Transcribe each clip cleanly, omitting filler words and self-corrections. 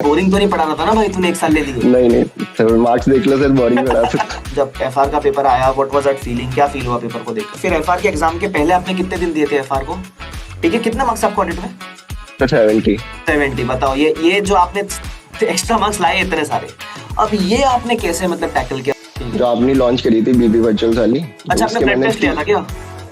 Boring तो नहीं पढ़ा रहा था ना भाई तूने 1 साल ले लिए? नहीं नहीं सर, मार्क्स देख लो सर, बोरिंग पड़ा सकता। जब एफआर का पेपर आया व्हाट वाज दैट फीलिंग, क्या फील हुआ पेपर को देखकर? फिर एफआर के एग्जाम के पहले आपने कितने दिन दिए थे एफआर को? ठीक है, कितना मार्क्स आपको ऑडिट में? सर 70। 70। बताओ ये जो आपने एक्स्ट्रा मार्क्स लाए इतने सारे, अब ये आपने कैसे मतलब टैकल किया? जो आपने लॉन्च करी थी बीबी वर्चुअल्स वाली, अच्छा, आपने ब्लड टेस्ट लिया था क्या?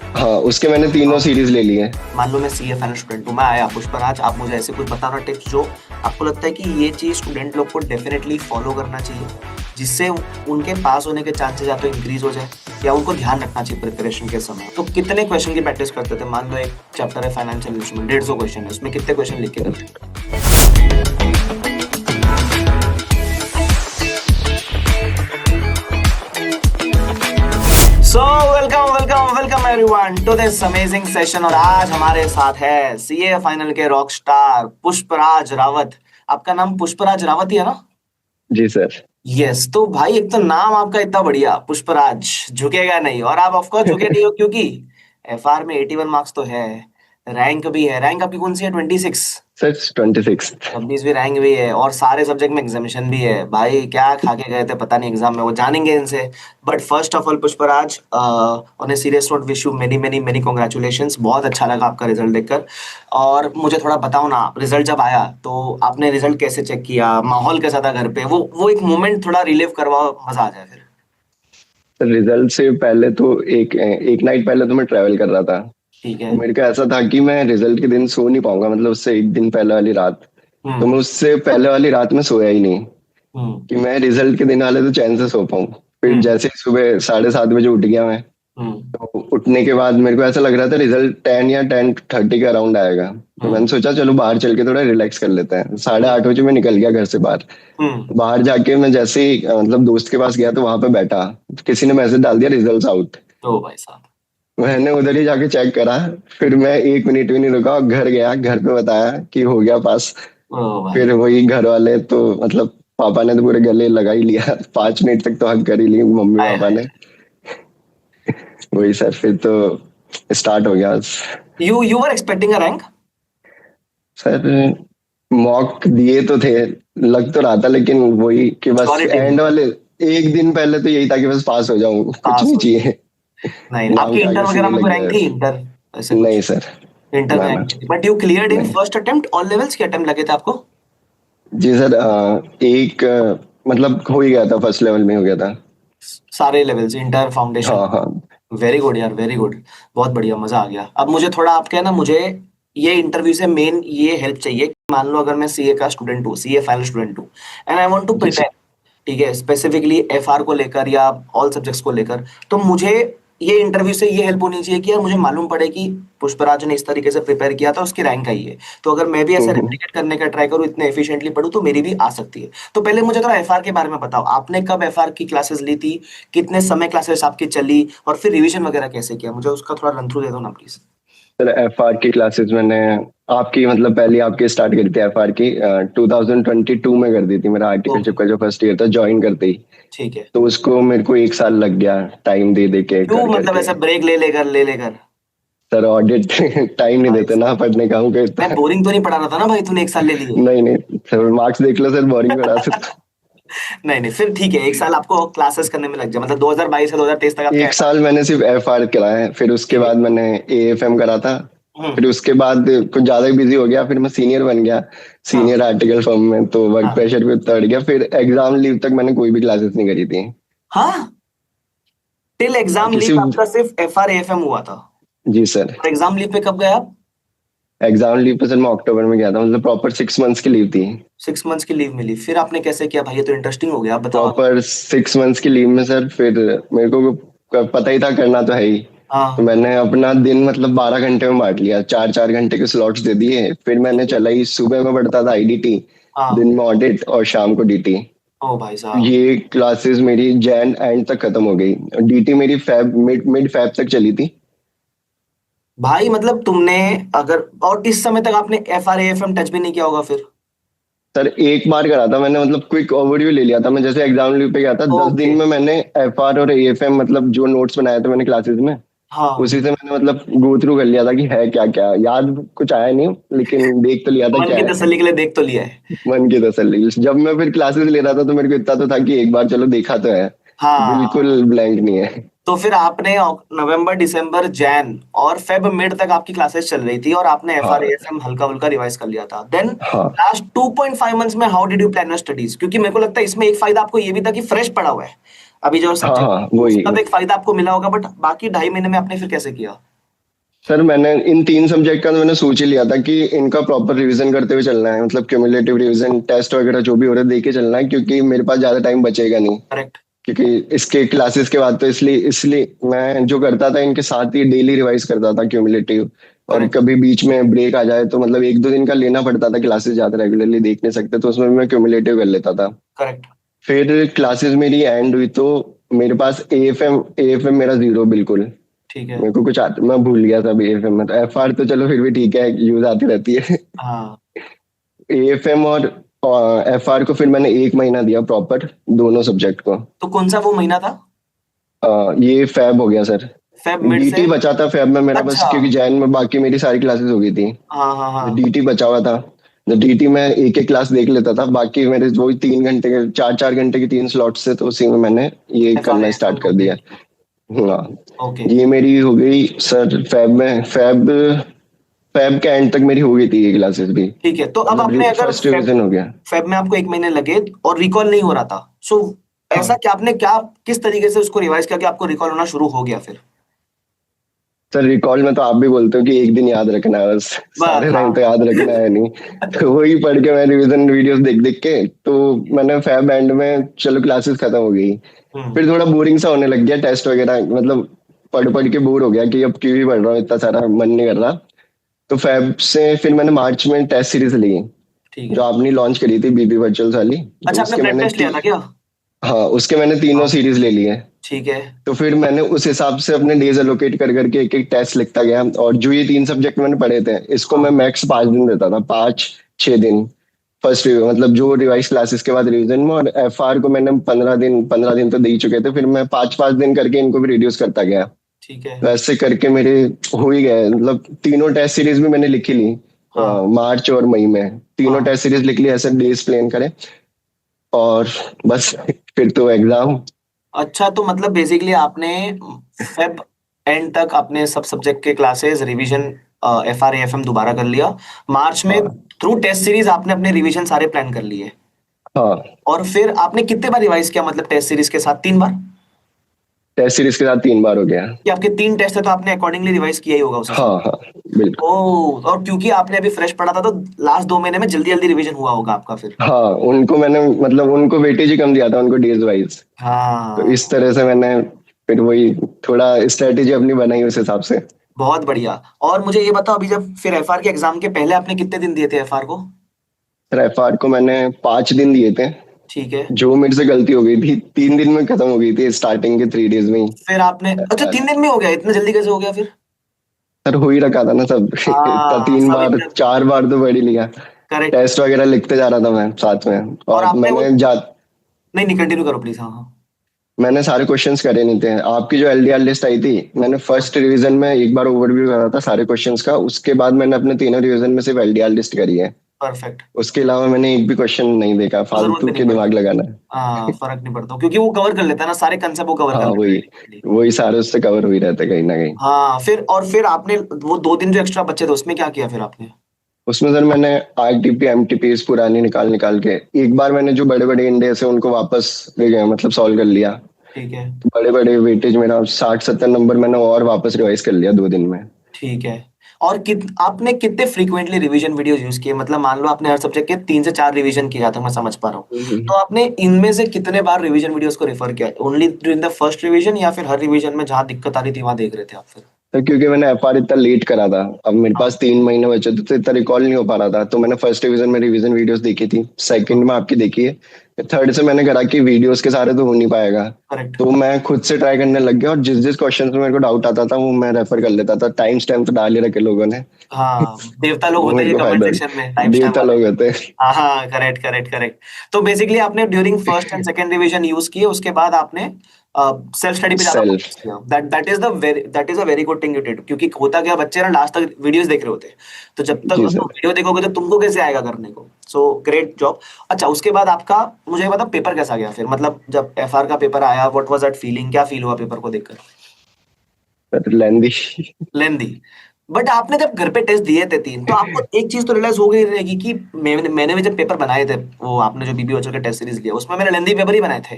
हाँ, उसके मैंने तीनों सीरीज ले ली है। मान लो मैं सीए फाइनल स्टूडेंट हूँ, मैं आया पुष्पराज, आप मुझे ऐसे कुछ बताना टिप्स जो आपको लगता है कि ये चीज स्टूडेंट लोग को डेफिनेटली फॉलो करना चाहिए, जिससे उनके पास होने के चांसेस या तो इंक्रीज हो जाए या उनको ध्यान रखना चाहिए प्रिपरेशन के समय। तो कितने क्वेश्चन की प्रैक्टिस करते थे? मान लो एक चैप्टर है फाइनेंशियल इंस्ट्रूमेंट, 150 क्वेश्चन है, उसमें कितने क्वेश्चन लिख के करते? So welcome everyone to this amazing session। और आज हमारे साथ है सीए फाइनल के रॉक स्टार पुष्पराज रावत। आपका नाम पुष्पराज रावत ही है ना? जी सर। यस, तो भाई एक तो नाम आपका इतना बढ़िया पुष्पराज, झुकेगा नहीं, और आप ऑफ कोर्स झुके नहीं हो क्योंकि एफआर में 81 मार्क्स तो है, रैंक भी है। रैंक आपकी कौन सी है? 26? सर 26। 26वीं रैंक भी है और सारे सब्जेक्ट में एग्जामिनेशन भी है। भाई क्या खा के गए थे पता नहीं एग्जाम में, वो जानेंगे इनसे। But first of all Pushparaj, on a serious note, wish you many many many congratulations. बहुत अच्छा लगा आपका रिजल्ट देखकर। और मुझे थोड़ा बताओ ना, रिजल्ट जब आया तो आपने रिजल्ट कैसे चेक किया, माहौल कैसा था घर पे? वो एक मोमेंट थोड़ा रिलीव करवाओ, मजा आ जाए फिर। सर रिजल्ट से पहले तो एक नाइट पहले तो मैं ट्रैवल कर रहा था। ठीक तो है। मेरे को ऐसा था कि मैं रिजल्ट के दिन सो नहीं पाऊंगा, मतलब उससे एक दिन पहले वाली रात। तो मैं उससे पहले वाली रात में सोया ही नहीं कि मैं रिजल्ट के दिन वाले तो चैन से सो पाऊं। फिर जैसे ही सुबह 7:30 बजे उठ गया मैं, तो उठने के बाद मेरे को ऐसा लग रहा था रिजल्ट 10 या 10:30 के अराउंड आएगा। तो मैंने सोचा चलो बाहर चल के थोड़ा रिलैक्स कर लेते हैं। 8:30 बजे मैं निकल गया घर से बाहर। बाहर जाके मैं जैसे ही मतलब दोस्त के पास गया तो वहां पे बैठा, किसी ने मैसेज डाल दिया रिजल्ट आउट। तो भाई साहब मैंने उधर ही जाके चेक करा। फिर मैं 1 मिनट भी नहीं रुका, घर गया, घर पे बताया कि हो गया पास। ओ भाई। फिर वही घर वाले तो मतलब पापा ने तो पूरे गले लगा ही लिया। 5 मिनट तक तो हक कर ही ली मम्मी हाय पापा हाय। ने। वही सर, फिर तो स्टार्ट हो गया। You were expecting a rank? Sir mock दिए तो थे, लग तो रहा था, लेकिन वही कि बस Surety एंड वाले एक दिन पहले तो यही था कि बस पास हो जाऊं, कुछ पास नहीं हो। चाहिए। नहीं, नाम आपकी के इंटर आगे वगैरह सीए में कोई लग रैंक गया थी? ऐसे। इंटर ऐसे नहीं कुछ? सर। इंटर में ना रैंक ना। नहीं थी, बट यू क्लियर्ड इन नहीं। फर्स्ट अटेम्प्ट ऑल लेवल्स के अटेम्प्ट लगे थे आपको? जी सर, एक मतलब हो ही गया था, फर्स्ट लेवल में हो गया था। सारे लेवल्स, इंटर, फाउंडेशन? हाँ हाँ। वेरी गुड यार, वेरी गुड। बहुत बढ़िया, मजा आ गया। अब मुझे थोड़ा आपके ना, मुझे ये इंटरव्यू से मेन ये हेल्प चाहिए कि मान लो अगर मैं सीए का स्टूडेंट हूँ, सीए फाइनल स्टूडेंट हूँ, एंड आई वांट टू जी सर। प्रिपेयर, ठीक है, स्पेसिफिकली एफआर को लेकर या ऑल सब्जेक्ट्स को लेकर, तो मुझे ये इंटरव्यू से ये हेल्प होनी चाहिए कि यार मुझे मालूम पड़े कि पुष्पराज ने इस तरीके से प्रिपेयर किया था, उसकी रैंक आई है, तो अगर मैं भी ऐसे हम्म। रेप्लिकेट करने का ट्राई करूँ, इतने एफिशिएंटली पढूं, तो मेरी भी आ सकती है। तो पहले मुझे थोड़ा एफआर के बारे में बताओ, आपने कब एफआर की क्लासेस ली थी, कितने समय क्लासेस आपकी चली, और फिर रिवीजन वगैरह कैसे किया? मुझे उसका थोड़ा रन थ्रू दे दो ना प्लीज। सर एफआर की क्लासेस मैंने आपकी मतलब पहली आपकी स्टार्ट करी थी एफआर की 2022 में कर दी थी। मेरा आर्टिकलशिप ओके, का जो फर्स्ट ईयर था ज्वाइन करते ही, ठीक है। तो उसको मेरे को 1 साल लग गया टाइम दे दे के क्यों, कर मतलब करके। ऐसा ब्रेक ले लेकर? सर ऑडिट टाइम नहीं भाई देते ना साहब, पढ़ने का, हूँ मैं कहता। बोरिंग तो नहीं पढ़ा रहा था ना भाई तूने 1 साल ले लिए? नहीं नहीं सर, मार्क्स देख लो सर, बोरिंग पढ़ा सकता। नहीं नहीं, फिर ठीक है, 1 साल आपको क्लासेस करने में लग जाए, मतलब 2022 से 2023 तक आपका 1 साल मैंने सिर्फ एफआर कराया है, फिर उसके ठीक है। बाद मैंने एएफएम करा था। हम्म। फिर उसके बाद कुछ ज्यादा ही बिजी हो गया, फिर मैं सीनियर बन गया, हाँ सीनियर आर्टिकल फर्म में, तो वर्क हाँ प्रेशर भी उतना बढ़ गया। फिर एग्जाम लीव तक मैंने कोई भी क्लासेस नहीं करी थी। हाँ। टिल एग्जाम बाकी लीव सिर्फ। आपका सिर्फ एफआर एएफएम हुआ था? जी सर। और एग्जाम लीव पे कब गए आप? एग्जाम लीव पे सर मैं अक्टूबर में गया था, मतलब प्रॉपर 6 मंथ्स की लीव थी। 6 मंथ्स की लीव मिली, फिर आपने कैसे किया भाई? ये तो इंटरेस्टिंग हो गया, आप बताओ आगे। प्रॉपर 6 मंथ्स की लीव में सर फिर मेरे को पता ही था करना तो है ही। तो हाँ। मैंने अपना दिन मतलब 12 घंटे में बांट लिया, 4-4 घंटे के स्लॉट्स दे दिए। फिर मैंने चला ही, सुबह में पढ़ता था आईडीटी, हाँ। दिन में ऑडिट और शाम को डीटी। ओ भाई साहब। ये क्लासेस मेरी जैन एंड तक खत्म हो गई। डीटी मेरी फैब मिड मिड फैब तक चली थी। भाई मतलब तुमने, अगर और इस समय तक आपने एफआर एएफएम टच भी नहीं किया होगा फिर? सर एक बार करा था मैंने, मतलब क्विक ओवरव्यू ले लिया था मैं, जैसे एग्जाम लीव पे गया था 10 दिन ओके। में मैंने एफआर और एएफएम मतलब जो नोट्स बनाए थे मैंने क्लासेस में, हाँ, उसी से मैंने मतलब गो थ्रू कर लिया था कि है क्या क्या, याद कुछ आया नहीं लेकिन देख तो लिया था मन क्या की है। तसल्ली के लिए देख तो लिया है। मन की तसल्ली, जब मैं फिर क्लासेस ले रहा था तो मेरे को इतना तो था कि एक बार चलो देखा तो है, हाँ, बिल्कुल ब्लैंक नहीं है। तो फिर आपने नवंबर, दिसंबर, जैन और फेब मिड तक आपकी क्लासेस चल रही थी और आपने एफ आर हाँ एफ एम हल्का फुल्का रिवाइज कर लिया था। देन हाँ लास्ट 2.5 मंथ्स में how did you plan your studies? क्योंकि मेरे को लगता है इसमें एक फायदा आपको ये भी था कि फ्रेश पड़ा हुआ है अभी जो हाँ सब्जेक्ट, हाँ वही। उसका तो एक फायदा आपको मिला होगा, बट बाकी 2.5 महीने में आपने फिर कैसे किया? सर मैंने इन 3 सब्जेक्ट का तो मैंने सोच ही लिया था कि इनका प्रॉपर रिवीजन करते हुए चलना है, मतलब क्यूमुलेटिव रिवीजन, टेस्ट वगैरह जो भी हो रहा है देके चलना है, क्योंकि मेरे पास ज्यादा टाइम बचेगा नहीं। करेक्ट। क्योंकि इसके क्लासेस के बाद तो इसलिए इसलिए मैं जो करता था इनके साथ ही डेली रिवाइज करता था क्यूमुलेटिव। और करेक्ट। कभी बीच में ब्रेक आ जाए तो मतलब 1-2 दिन का लेना पड़ता था, क्लासेस ज्यादा रेगुलरली देख नहीं सकते, तो उसमें मैं क्यूमुलेटिव कर लेता था। करेक्ट। फिर क्लासेस मेरी एंड हुई तो मेरे पास एएफएम मेरा जीरो बिल्कुल। ठीक है। मेरे को कुछ आता, मैं भूल गया था एएफएम में, तो एफआर तो चलो फिर भी ठीक है, यूज आती रहती है। हाँ। एएफएम और एफआर को फिर मैंने 1 महीना दिया प्रॉपर, दोनों सब्जेक्ट को। तो कौन सा वो महीना था? ये फैब हो गया सर। फेब मिड से? डीटी बचा था फैब में मेरा बस, अच्छा। क्योंकि जैन में बाकी मेरी सारी क्लासेस हो गई थी। हाँ, हाँ, हाँ। डीटी बचा हुआ था। डीटी में एक एक क्लास देख लेता था, बाकी मेरे वही 3 घंटे के 4-4 घंटे के 3 स्लॉट से, तो उसी में मैंने ये एफ आर करना एफ एम स्टार्ट कर दिया। कंप्लीट। हाँ। ओके। ये मेरी हो गई सर फैब में, फैब के एंड तक मेरी हो गई थी ये क्लासेस भी। ठीक है, तो अब आपने मतलब अगर फर्स्ट रिवीजन हो गया। फेब में आपको 1 महीने लगे और रिकॉल नहीं हो रहा था, सो ऐसा हाँ क्या आपने क्या किस तरीके से उसको रिवाइज किया कि आपको रिकॉल होना शुरू हो गया फिर? सर, रिकॉल में तो आप भी बोलते हो कि एक दिन याद रखना है बस, बस, सारे टाइम तो हाँ। याद रखना है नहीं। तो वही पढ़ के मैं रिवीजन वीडियोस देख देख के, तो मैंने फैब एंड में चलो क्लासेस खत्म हो गई। हम्म। फिर थोड़ा बोरिंग सा होने लग गया टेस्ट वगैरह, मतलब पढ़ पढ़ के बोर हो गया कि अब क्यों ही पढ़ रहा हूँ, इतना सारा मन नहीं कर रहा। तो फैब से फिर मैंने मार्च में टेस्ट सीरीज ली, ठीक जो है। आपने लॉन्च करी थी बीबी वर्चुअल्स वाली। तो अच्छा, आपने ब्लड टेस्ट लिया था क्या? हाँ उसके मैंने तीनों हाँ। सीरीज ले लिए। ठीक है। तो फिर मैंने उस हिसाब से अपने डेज एलोकेट कर करके एक एक टेस्ट लिखता गया, और जो ये 3 सब्जेक्ट मैंने पढ़े थे इसको मैं हाँ। मैक्स 5 दिन देता था, 5-6 दिन फर्स्ट रिव्यू, मतलब जो रिवाइज क्लासेस के बाद रिवीजन में। और एफआर को मैंने 15 दिन तो दे ही चुके थे, फिर मैं 5-5 दिन करके इनको भी रिड्यूस करता गया। ठीक है। तो ऐसे करके मेरे हो ही गए, मतलब तीनों टेस्ट सीरीज भी मैंने लिखी ली। हाँ। मार्च और मई में तीनों हाँ। टेस्ट सीरीज लिख ली, ऐसे डेज प्लान करे, और बस फिर तो एग्जाम। अच्छा, तो मतलब बेसिकली आपने फेब एंड तक अपने सब सब्जेक्ट के classes revision, F R F M दोबारा कर लिया। मार्च में हाँ थ्रू टेस्ट सीरीज आपने अपने रिवीजन सारे प्लान कर लिए। हाँ। और फिर आपने कितने बार रिवाइज किया, मतलब टेस्ट सीरीज के साथ 3 बार? टेस्ट सीरीज के साथ 3 बार हो गया। कि आपके 3 टेस्ट है तो आपने अकॉर्डिंगली रिवाइज किया ही होगा उस हिसाब हाँ हाँ बिल्कुल। से। ओ, और क्योंकि आपने अभी फ्रेश पढ़ा था तो लास्ट 2 महीने में जल्दी जल्दी रिवीजन हुआ होगा आपका फिर। हाँ उनको मैंने मतलब उनको वेटेज ही कम दिया था, उनको डेज वाइज। तो हाँ। इस तरह से मैंने फिर वही थोड़ा स्ट्रेटेजी अपनी बनाई उस हिसाब से। बहुत बढ़िया। और मुझे ये बताओ, अभी जब फिर एफ आर के एग्जाम के पहले आपने कितने दिन दिए थे एफ आर को? फिर एफआर को मैंने 5 दिन दिए थे। ठीक है। जो मेरे से गलती हो गई थी, 3 दिन में खत्म हो गई थी, स्टार्टिंग के 3 डेज में ही। फिर आपने, अच्छा, 3 दिन में हो गया? इतना जल्दी कैसे हो गया फिर? सर हो ही रखा था ना सब। इतना हाँ, तीन सब बार इतना। 4 बार तो पढ़ ही लिया। करेक्ट। टेस्ट वगैरह लिखते जा रहा था मैं साथ में, और और आपने वो, मैंने जा नहीं नहीं, कंटिन्यू करो प्लीज। हाँ, हाँ। मैंने सारे क्वेश्चंस करे नहीं थे। आपकी जो एलडीआर लिस्ट आई थी, मैंने हाँ। फर्स्ट रिवीजन में एक बार ओवरव्यू करा था सारे क्वेश्चंस का, उसके बाद मैंने अपने तीनों रिवीजन में सिर्फ एलडीआर लिस्ट करी है। परफेक्ट। उसके अलावा मैंने एक भी क्वेश्चन नहीं देखा, तो जरूरत भी फालतू नहीं के पड़ती। दिमाग लगाना है। हाँ, फर्क नहीं पड़ता क्योंकि वो कवर कर लेता है ना, सारे कंसेप्ट वो कवर कर हाँ लेता वही, है। वही सारे उससे कवर हो ही रहते कहीं ना कहीं। हाँ, फिर और फिर आपने वो 2 दिन जो एक्स्ट्रा बचे थे उसमें क्या किया फिर आपने? उसमें सर मैंने आरटीपी एमटीपी पुरानी निकाल निकाल के, एक बार मैंने जो बड़े बड़े इंडेक्स है उनको वापस ले गया, मतलब सॉल्व कर लिया। ठीक है। बड़े बड़े वेटेज मेरा 60-70 नंबर मैंने और वापस रिवाइज कर लिया 2 दिन में। ठीक है। और आपने कितने फ्रीक्वेंटली रिवीजन वीडियोस यूज किए? मतलब मान लो आपने हर सब्जेक्ट के 3 से 4 रिवीजन किया था, मैं समझ पा रहा हूँ। हम्म। तो आपने इनमें से कितने बार रिवीजन वीडियोस को रेफर किया? Only during the first revision या फिर हर रिवीजन में जहां दिक्कत आ रही थी वहां देख रहे थे आप फिर? तो क्योंकि मैंने एफआर इतना लेट करा था, अब मेरे हाँ। पास 3 महीने बचे थे, तो इतना रिकॉल नहीं हो पा रहा था, तो मैंने फर्स्ट डिवीजन में रिवीजन वीडियोस देखी थी, सेकंड में आपकी देखी है, थर्ड से मैंने करा कि वीडियोस के सारे तो हो नहीं पाएगा। करेक्ट। तो मैं खुद से ट्राई करने लग गया, और जिस जिस क्वेश्चन में मेरे को डाउट आता था वो मैं रेफर कर लेता था। टाइम स्टैम्प तो डाल ही रखे लोगों ने। हाँ, देवता लोग वो होते मेरे हैं को कमेंट फायदा सेक्शन में टाइम स्टैम्प देवता वाले। लोग होते हैं। हाँ, हाँ, करेक्ट, करेक्ट, करेक्ट। तो बेसिकली आपने during first and second revision use किए, उसके बाद आपने सेल्फ स्टडी पे ज्यादा सेल्फ। फोकस किया। That is a very good thing you did, क्योंकि होता क्या, बच्चे ना लास्ट तक वीडियोस देख रहे होते हैं, तो जब तक जी तुम सर। वीडियो देखोगे तो तुमको कैसे आएगा करने को। So great job. अच्छा, उसके बाद आपका मुझे बता, पेपर कैसा गया फिर, मतलब जब एफआर का पेपर आया, व्हाट वाज दैट फीलिंग, क्या फील हुआ पेपर को देखकर? Sir lengthy. लेंदी। बट आपने जब घर पे टेस्ट दिए थे 3, तो आपको एक चीज तो रियलाइज हो गई रहेगी कि मैंने भी जब पेपर बनाए थे, वो आपने जो बीबी बच्चों के टेस्ट सीरीज लिया उसमें मैंने लेंदी पेपर ही बनाए थे।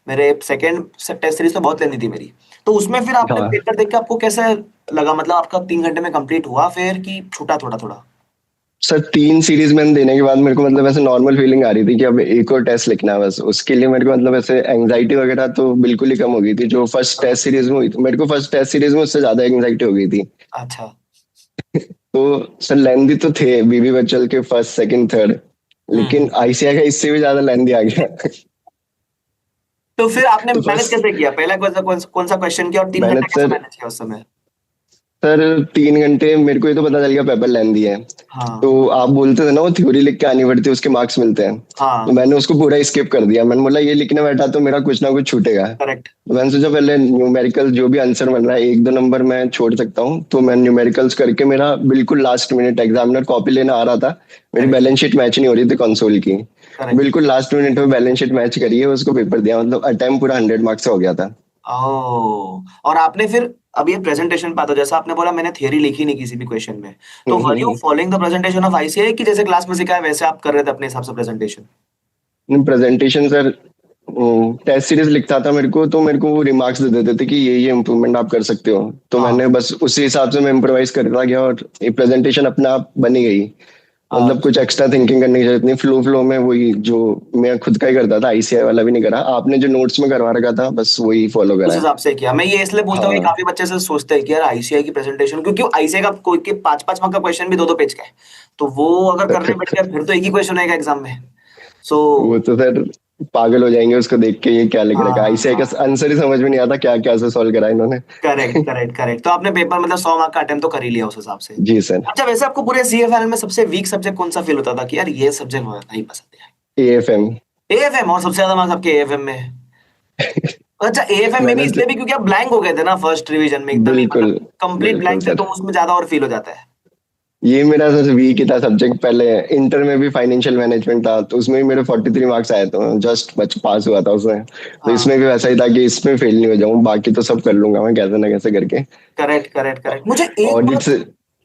मेरे सेकंड टेस्ट सीरीज तो बहुत लेंदी थी मेरी। तो उसमें फिर आपने हाँ पेपर देख के आपको कैसा लगा, मतलब आपका 3 घंटे में कंप्लीट हुआ फिर कि छूटा थोड़ा थोड़ा? सर, 3 सीरीज मैंने देने के बाद मेरे को मतलब ऐसे नॉर्मल फीलिंग आ रही थी कि अब एक और टेस्ट लिखना है बस। उसके लिए मेरे को मतलब ऐसे एंग्जाइटी वगैरह तो बिल्कुल ही कम हो गई थी। जो फर्स्ट टेस्ट सीरीज में हुई थी, मेरे को फर्स्ट टेस्ट सीरीज में उससे ज्यादा एंग्जाइटी हो गई थी। अच्छा। तो सर लेंदी तो थे बीबी बच्चल के फर्स्ट सेकंड थर्ड, हम्म। लेकिन आईसीआई का इससे भी ज्यादा लेंदी आ गया। तो फिर आपने तो मैनेज फर्स्ट कैसे किया, पहला कौन सा क्वेश्चन किया और तीन मैंने घंटे कैसे सर मैनेज किया उस समय? सर 3 घंटे मेरे को ये तो पता चल गया पेपर लेंदी है। तो हाँ। आप बोलते थे ना वो थ्योरी लिख के आनी पड़ती है, उसके मार्क्स मिलते हैं। तो हाँ। मैंने उसको पूरा स्किप कर दिया। मैंने बोला ये लिखने बैठा तो मेरा कुछ ना कुछ छूटेगा। करेक्ट। तो मैंने सोचा पहले न्यूमेरिकल जो भी आंसर बन रहा है 1-2 नंबर मैं छोड़ सकता हूँ, तो मैं न्यूमेरिकल्स करके मेरा बिल्कुल लास्ट मिनट एग्जामिनर कॉपी लेने आ रहा था। मेरी करेक्ट। बैलेंस शीट मैच नहीं हो रही थी कंसोल की। करेक्ट। बिल्कुल लास्ट मिनट में बैलेंस शीट मैच करिए, उसको पेपर दिया। मतलब अटेम्प्ट पूरा 100 मार्क्स का हो गया था। ओह, और आपने फिर, अब ये प्रेजेंटेशन पे आता हूं, जैसा आपने बोला मैंने थ्योरी लिखी नहीं किसी भी क्वेश्चन में, तो were you following the presentation of ICI, कि जैसे क्लास में सिखाया वैसे आप कर रहे थे अपने हिसाब से presentation? Presentation sir, test series लिखता था मेरे को, तो मेरे को वो रिमार्क्स दे देते थे कि ये इम्प्रूवमेंट आप कर सकते हो। तो हाँ। मैंने बस उसी हिसाब से मैं इम्प्रोवाइज करता गया और ये प्रेजेंटेशन अपने आप बनी गई। मतलब कुछ अच्छा। एक्स्ट्रा थिंकिंग करने की जरूरत नहीं, फ्लो फ्लो में वही जो मैं खुद का ही करता था। आईसीआई वाला भी नहीं करा, आपने जो नोट्स में करवा रखा था बस वही फॉलो करा उस है। हिसाब से किया। मैं ये इसलिए पूछता हूँ कि हाँ काफी बच्चे से सोचते हैं कि यार आईसीआई की प्रेजेंटेशन, क्योंकि आईसीआई का कोई के 5-5 मार्क का क्वेश्चन भी 2-2 पेज का है, तो वो अगर करने बैठ गया फिर तो एक ही क्वेश्चन आएगा एग्जाम में। सो वो तो सर पागल हो जाएंगे उसको देख के, ये क्या लिख रखा है। आईसीआई का हाँ। आंसर ही समझ में नहीं आता क्या क्या से सॉल्व करा इन्होंने। Correct, correct, correct. तो आपने पेपर मतलब 100 मार्क का अटेम्प्ट तो कर ही लिया उस हिसाब से। जी सर। अच्छा, वैसे आपको पूरे सीएफएल में सबसे वीक सब्जेक्ट कौन सा फील होता था कि यार ये सब्जेक्ट मुझे नहीं पसंद है? एएफएम। एएफएम, और सबसे ज्यादा मार्क्स आपके एएफएम में? अच्छा, एएफएम में भी मैंने तो इसलिए भी क्योंकि आप ब्लैंक हो गए थे ना फर्स्ट रिवीजन में, एकदम ही मतलब बिल्कुल कंप्लीट बिल्कुल ब्लैंक थे, सर, तो उसमें ज्यादा और फील हो जाता है। ये मेरा सबसे वीक ही था सब्जेक्ट। पहले इंटर में भी फाइनेंशियल मैनेजमेंट था, तो उसमें भी मेरे 43 मार्क्स आए, तो जस्ट बच पास हुआ था उसमें। तो हाँ। इसमें भी वैसा ही था कि इसमें फेल नहीं हो जाऊं, बाकी तो सब कर लूंगा मैं कैसे ना कैसे करके। Correct, correct, correct. मुझे एक ऑडिट बात से।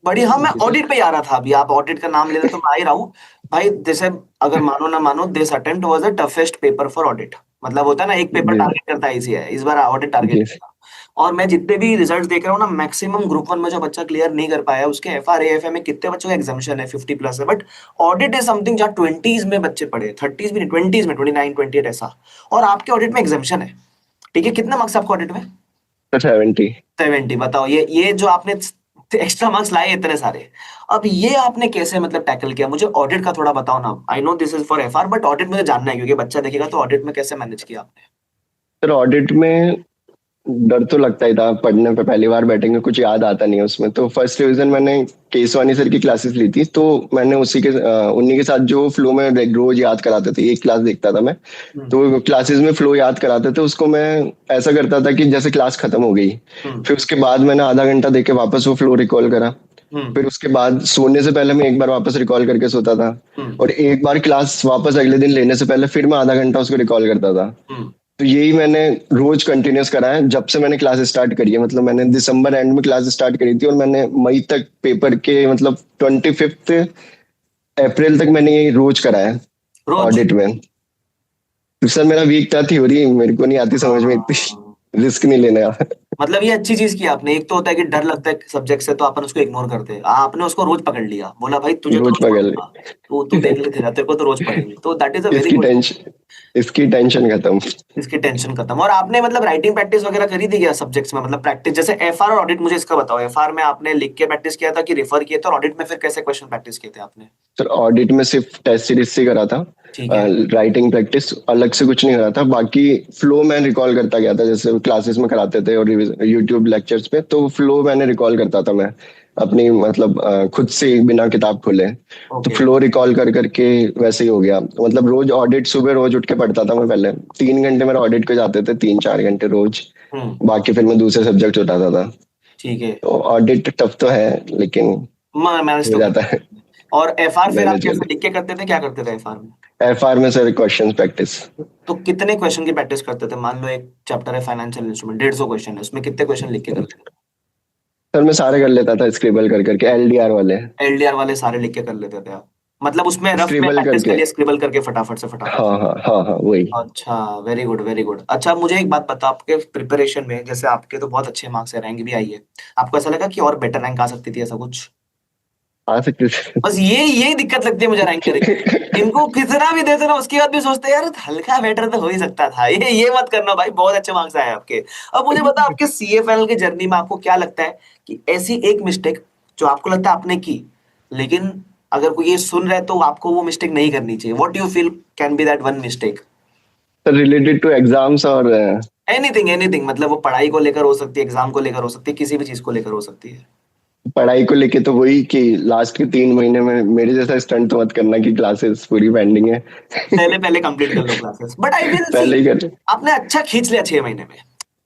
बड़ी, हाँ, मैं जी सर। ऑडिट पे ही आ रहा था। अभी आप ऑडिट का नाम ले रहे तो मैं आ ही रहा हूँ। भाई जैसे, अगर मानो ना मानो, this attempt was the toughest paper for audit. मतलब होता है ना, एक पेपर जी टारगेट करता है, इजी है, इस बार ऑडिट टारगेट जी किया। और मैं जितने भी रिजल्ट्स देख रहा हूँ ना, मैक्सिमम ग्रुप 1 में जो बच्चा क्लियर नहीं कर पाया, उसके एफआर एएफए में कितने बच्चों का एग्जामिशन है, 50+ है, बट ऑडिट इज समथिंग जहाँ 20s में बच्चे पढ़े, 30s भी नहीं, 20s में, 29, 28 ऐसा। और आपके ऑडिट में एग्जामिशन है। ठीक है, कितने मार्क्स आपको ऑडिट में? सर 70। 70। बताओ, ये जो आपने एक्स्ट्रा मार्क्स लाए इतने सारे, अब ये आपने कैसे मतलब टैकल किया? मुझे ऑडिट का थोड़ा बताओ ना। I know this is for FR, but audit मुझे जानना है, क्योंकि बच्चा देखेगा, तो ऑडिट में कैसे मैनेज किया आपने? सर ऑडिट में डर तो लगता ही था, पढ़ने पे पहली बार बैठेंगे कुछ याद आता नहीं है उसमें। तो फर्स्ट रिवीजन मैंने केसवानी सर की क्लासेस ली थी, तो मैंने उन्हीं के साथ जो फ्लो में रोज याद कराते थे, एक क्लास देखता था मैं। हम्म। तो क्लासेस में फ्लो याद कराते थे, उसको मैं ऐसा करता था कि जैसे क्लास खत्म हो गई, हम्म। फिर उसके बाद मैंने आधा घंटा देख के वापस वो फ्लो रिकॉल करा। हम्म। फिर उसके बाद सोने से पहले मैं एक बार वापस रिकॉल करके सोता था। हम्म। और एक बार क्लास वापस अगले दिन लेने से पहले फिर मैं आधा घंटा उसको रिकॉल करता था। हम्म। तो यही मैंने रोज कंटिन्यूस करा है जब से मैंने क्लास स्टार्ट करी है। मतलब मैंने दिसंबर एंड में क्लास स्टार्ट करी थी और मैंने मई तक पेपर के मतलब 25 अप्रैल तक मैंने ये रोज करा है रोज? ऑडिट में। तो सर मेरा वीक था थ्योरी, मेरे को नहीं आती समझ में हाँ। इतनी, रिस्क नहीं लेने का। मतलब ये अच्छी चीज की आपने। एक तो होता है कि डर लगता है सब्जेक्ट से, तो अपन उसको इग्नोर करते हैं, आपने उसको रोज पकड़ लिया, बोला भाई तुझे तो रोज रोज पकड़ पढ़ूंगा, तो तू देख ले, तेरा तेरे को तो रोज पढ़ेंगे, तो दैट इज अ वेरी इसकी गुड। टेंशन इसकी टेंशन खत्म। इसकी टेंशन खत्म। और आपने मतलब राइटिंग प्रैक्टिस वगैरह करी थी क्या सब्जेक्ट्स में, मतलब प्रैक्टिस जैसे एफआर और ऑडिट? मुझे इसका बताओ, एफआर में आपने लिख के प्रैक्टिस किया था कि रेफर किए थे, और ऑडिट में फिर कैसे क्वेश्चन प्रैक्टिस किए थे आपने? सर ऑडिट में सिर्फ टेस्ट सीरीज से करा था। ठीक है। राइटिंग प्रैक्टिस अलग से कुछ नहीं करा था। बाकी फ्लो मैं रिकॉल करता गया था, जैसे क्लासेस में कराते थे और यूट्यूब लेक्चर्स पे, तो फ्लो मैंने रिकॉल करता था मैं। अपनी मतलब खुद से बिना किताब खोले। तो ओके। फ्लो रिकॉल कर करके वैसे ही हो गया। मतलब रोज ऑडिट सुबह रोज उठ के पढ़ता था मैं पहले। 3 घंटे मेरे ऑडिट के जाते थे, 3-4 घंटे रोज। हम्म। बाकी फिर मैं दूसरे सब्जेक्ट उठाता था। ठीक है। तो ऑडिट टफ तो है, लेकिन मैनेज हो तो जाता है। कर। और एफआर फिर आप मैनेज कर कैसे ले। लिख के करते थे, क्या करते थे एफआर में? एफआर में सर क्वेश्चन प्रैक्टिस। तो कितने क्वेश्चन की प्रैक्टिस करते थे? मान लो एक चैप्टर है फाइनेंशियल इंस्ट्रूमेंट, 150 क्वेश्चन है, उसमें कितने क्वेश्चन लिख के करते थे? सर मैं सारे कर लेता था, स्क्रिबल कर करके, एलडीआर वाले। एलडीआर वाले सारे लिख के कर लेते थे आप? मतलब उसमें रफ में स्क्रिबल प्रैक्टिस कर करके। लिया, स्क्रिबल करके फटाफट से फटाफट हाँ से। हाँ हाँ हाँ, वही। अच्छा। Very good very good. अच्छा मुझे एक बात बता, आपके प्रिपरेशन में जैसे आपके तो बहुत अच्छे मार्क्स है, रैंक भी आई है, आपको ऐसा लगा कि और बेटर रैंक आ सकती थी, ऐसा कुछ? आ सकते थे। बस यही दिक्कत लगती है मुझे रैंक करके। इनको कितना भी देते ना, उसके बाद भी सोचते हैं यार हल्का बेटर तो हो ही सकता था, ये मत करना भाई, बहुत अच्छे मार्क्स आए आपके। अब मुझे बता, आपके सीए फाइनल की जर्नी में आपको क्या लगता है कि ऐसी एक मिस्टेक जो आपको लगता है आपने की, लेकिन अगर कोई ये सुन रहा है तो आपको वो मिस्टेक नहीं करनी चाहिए, what you feel can be that one mistake? Sir related to exams और एनीथिंग एनीथिंग, मतलब वो पढ़ाई को लेकर हो सकती है, एग्जाम को लेकर हो सकती है, किसी भी चीज को लेकर हो सकती है। पढ़ाई को लेके तो वही कि लास्ट के 3 महीने में मेरे जैसा स्टंट तो मत करना कि क्लासेस पूरी पेंडिंग है। पहले पहले कंप्लीट कर लो classes, but I will see. पहले ही कर। आपने अच्छा खींच लिया 6 महीने में।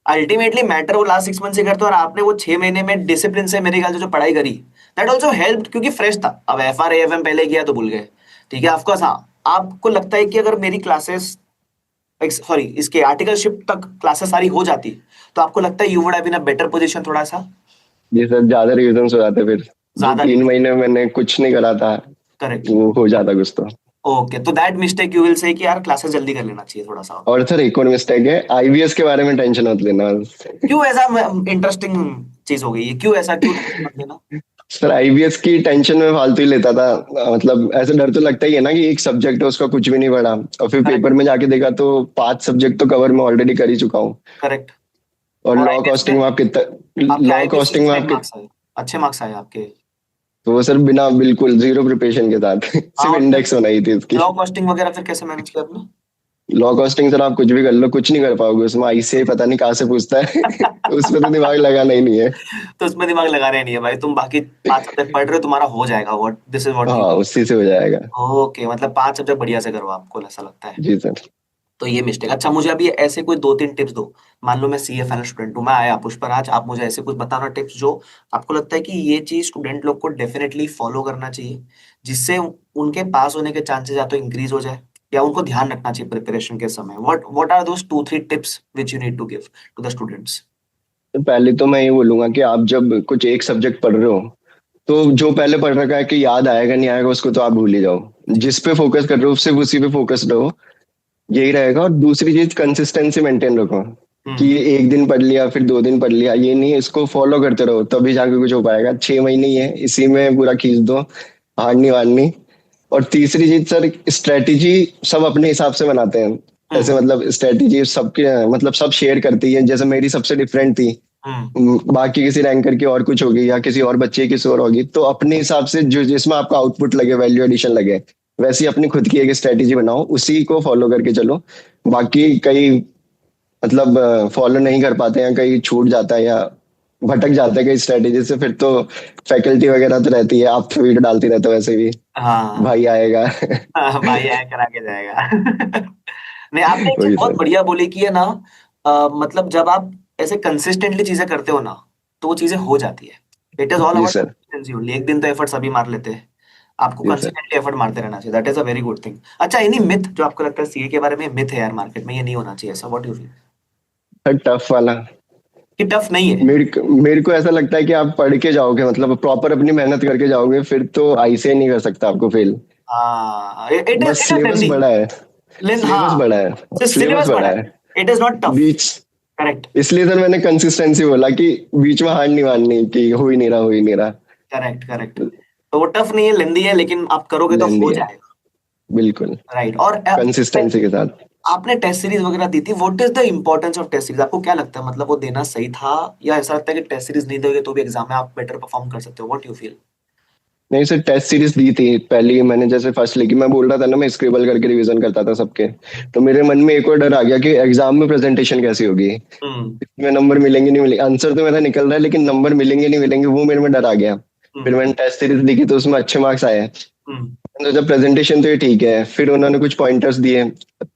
अल्टीमेटली मैटर वो लास्ट 6 मंथ से करते हो, और आपने वो 6 महीने में डिसिप्लिन से मेरे ख्याल से जो पढ़ाई करी, दैट ऑल्सो हेल्प, क्योंकि फ्रेश था। अब एफ आर एफ एम पहले किया तो भूल गए। ठीक है, ऑफकोर्स। हाँ, आपको लगता है कि अगर मेरी क्लासेस, सॉरी, इसके आर्टिकलशिप तक क्लासेस सारी हो जाती, तो आपको लगता है you would have been a better position थोड़ा सा? जी सर, ज्यादा रिविजन हो जाते फिर। जो ज्यादा? 3 महीने में मैंने कुछ नहीं करा था, करेक्ट। वो हो जाता कुछ तो। ओके, तो that mistake you will say कि यार क्लासेस जल्दी कर लेना चाहिए थोड़ा सा। और सर एक और मिस्टेक है, आईवीएस के बारे में टेंशन मत लेना बस। क्यों ऐसा? इंटरेस्टिंग चीज हो गई है, क्यों ऐसा, क्यों टेंशन मत लेना? सर आईवीएस की टेंशन में फालतू ही लेता था। मतलब ऐसे डर तो लगता ही है ना कि एक सब्जेक्ट है उसका कुछ भी नहीं पढ़ा, और फिर करेक्ट। पेपर में जाके देखा तो 5 सब्जेक्ट तो कवर मैं ऑलरेडी कर ही चुका हूँ। करेक्ट। और और लॉ आईपीएस में कॉस्टिंग में आप कितना, आपके लॉ आईपीएस से कॉस्टिंग में कितने आप मार्क्स आए? अच्छे मार्क्स आए आपके? तो वो सर बिना बिल्कुल जीरो प्रिपरेशन के साथ हाँ, सिर्फ और फिर इंडेक्स बनाई थी इसकी। लॉ कॉस्टिंग वगैरह फिर कैसे मैनेज किया आपने? लॉ कॉस्टिंग सर आप कुछ भी कर लो, कुछ नहीं कर पाओगे उसमें, आईसीआई पता नहीं कहाँ से पूछता है। उसमें तो दिमाग लगाना ही नहीं है। तो उसमें दिमाग लगा रहे नहीं है भाई, तुम बाकी 5 सब्जेक्ट पढ़ रहे हो, तुम्हारा हो जाएगा, what this is what you. हाँ, उसी से हो जाएगा। ओके, मतलब 5 सब्जेक्ट बढ़िया से करो, आपको ऐसा लगता है? जी सर। तो ये मिस्टेक। अच्छा मुझे अभी ऐसे कोई 2-3 टिप्स दो। मान लो मैं सीए फाइनल स्टूडेंट हूँ, मैं आया पुष्पराज, आप मुझे ऐसे कुछ बताना टिप्स जो आपको लगता है कि ये चीज स्टूडेंट लोग को डेफिनेटली फॉलो करना चाहिए, जिससे उनके पास होने के चांसेस या तो इंक्रीज हो जाए, या उनको ध्यान रखना चाहिए प्रिपरेशन के समय। What are those 2-3 tips which you need to give to the students? तो पहले तो मैं ये बोलूंगा कि आप जब कुछ एक सब्जेक्ट पढ़ रहे हो, तो जो पहले पढ़ रखा है कि याद आएगा नहीं आएगा उसको तो आप भूल ही जाओ। जिस पे फोकस कर रहे हो सिर्फ उसी पे फोकस रहो, यही रहेगा। और दूसरी चीज, कंसिस्टेंसी मेंटेन रखो। कि हम्म। ये 1 दिन पढ़ लिया फिर 2 दिन पढ़ लिया, ये नहीं, इसको फॉलो करते रहो तभी जाके कुछ हो पाएगा। 6 महीने ही है, इसी में पूरा खींच दो, हारनी वारनी। और तीसरी चीज सर, स्ट्रेटेजी सब अपने हिसाब से बनाते हैं। ऐसे हम्म। मतलब स्ट्रेटेजी सबके मतलब सब शेयर करती है, जैसे मेरी सबसे डिफरेंट थी। हम्म। बाकी किसी रैंकर की और कुछ होगी, या किसी और बच्चे की किसी और होगी, तो अपने हिसाब से जो जिसमें आपका आउटपुट लगे, वैल्यू एडिशन लगे, वैसी अपनी खुद की एक स्ट्रेटेजी बनाओ, उसी को फॉलो करके चलो। बाकी कई मतलब फॉलो नहीं कर पाते हैं, कहीं छूट जाता है या भटक जाते हैं कई स्ट्रेटेजी से, फिर तो फैकल्टी वगैरह तो रहती है, आप तो वीडियो डालते रहते हो वैसे भी, हाँ। भाई आएगा। हाँ, भाई आया करा के जाएगा। नहीं, आपने एक चीज वही बहुत सर। बढ़िया बोली कि है ना, मतलब जब आप ऐसे कंसिस्टेंटली चीजें करते हो ना, तो वो चीजें हो जाती है। इट इज ऑल जी अबाउट सर। Consistency only. एक दिन तो एफर्ट सभी मार लेते हैं, आपको जी सर। कंसिस्टेंटली एफर्ट मारते रहना चाहिए, that is a very good thing. अच्छा, एनी मिथ जो आपको लगता है सीए के बारे में मिथ है यार, मार्केट में ये नहीं होना चाहिए, ऐसा what you feel? Sir tough वाला, कि टफ नहीं है? मेरे को ऐसा लगता है कि आप पढ़ के जाओगे, मतलब प्रॉपर अपनी मेहनत करके जाओगे, फिर तो आईसीआई नहीं कर सकता आपको फेल। हाँ, इट इज बस इट इज सिलेबस हेल्दी। बड़ा है। लेकिन सिलेबस हाँ, बड़ा है, सिलेबस सिलेबस बड़ा बड़ा है। है, it is not tough. Beach correct. इसलिए सर मैंने कंसिस्टेंसी बोला कि बीच में हार नहीं माननी कि हो ही नहीं रहा, हो ही नहीं रहा। Correct correct. तो वो टफ नहीं है, लेंदी है, लेकिन आप करोगे तो लेंदी हो है, जाएगा। बिल्कुल। राइट। और कंसिस्टेंसी के साथ। आपने टेस्ट सीरीज वगैरह दी थी, what is the importance of test series? आपको क्या लगता है, मतलब वो देना सही था, या ऐसा लगता है कि टेस्ट सीरीज नहीं दोगे तो भी एग्जाम में आप बेटर परफॉर्म कर सकते हो, व्हाट यू फील? नहीं सर, टेस्ट सीरीज दी थी पहली मैंने, जैसे फर्स्ट लेके मैं बोल रहा था ना, मैं स्क्रिबल करके रिवीजन करता था सबके। तो मेरे मन में एक और डर आ गया कि एग्जाम में प्रेजेंटेशन कैसी होगी, हम्म। इसमें नंबर मिलेंगे नहीं मिलेंगे। आंसर तो मेरा निकल रहा है, लेकिन नंबर मिलेंगे नहीं मिलेंगे वो मेरे में डर आ गया। फिर मैंने टेस्ट सीरीज लिखी तो उसमें अच्छे मार्क्स आए। तो जब प्रेजेंटेशन तो ये ठीक है, फिर उन्होंने कुछ पॉइंटर्स दिए,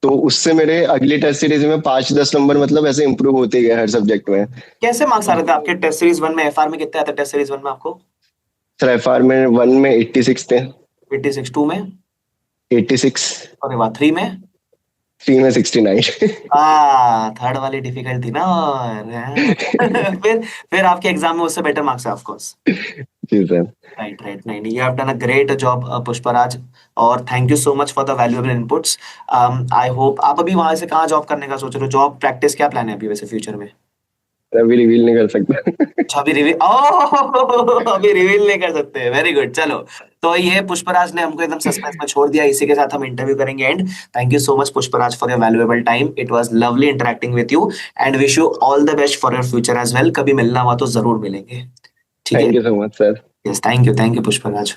तो उससे मेरे अगली टेस्ट सीरीज में 5-10 नंबर मतलब ऐसे इंप्रूव होते गए हर सब्जेक्ट में। कैसे मार्क्स आ रहे थे आपके टेस्ट सीरीज 1 में? एफआर में कितने आते टेस्ट सीरीज 1 में आपको? सर एफआर में 1 में 86 थे। 86, 2 में? 86। अरे वाह, 3 में? 3 में 69। थर्ड वाली डिफिकल्ट थी ना। और फिर आपके एग्जाम में उससे बेटर मार्क्स है ऑफ कोर्स। जी सर। Right, right. नहीं, नहीं, you have done a great job Pushpraj, और thank you so much for the valuable inputs. I hope आप अभी वहां से कहाँ जॉब करने का सोच रहे हो? जॉब, प्रैक्टिस, क्या प्लान है अभी वैसे फ्यूचर में? अभी रिवील नहीं कर सकता। अच्छा, अभी रिवील, ओह, अभी रिवील नहीं कर सकते। वेरी गुड, चलो। तो ये पुष्पराज ने हमको एकदम सस्पेंस में छोड़ दिया, इसी के साथ हम इंटरव्यू करेंगे and. Thank you so much Pushparaj for your valuable time. It was lovely interacting with you, and wish you all the best for your future as well. कभी मिलना हुआ तो जरूर मिलेंगे, ठीक है? Thank you so much sir. Yes, thank you Pushpraj.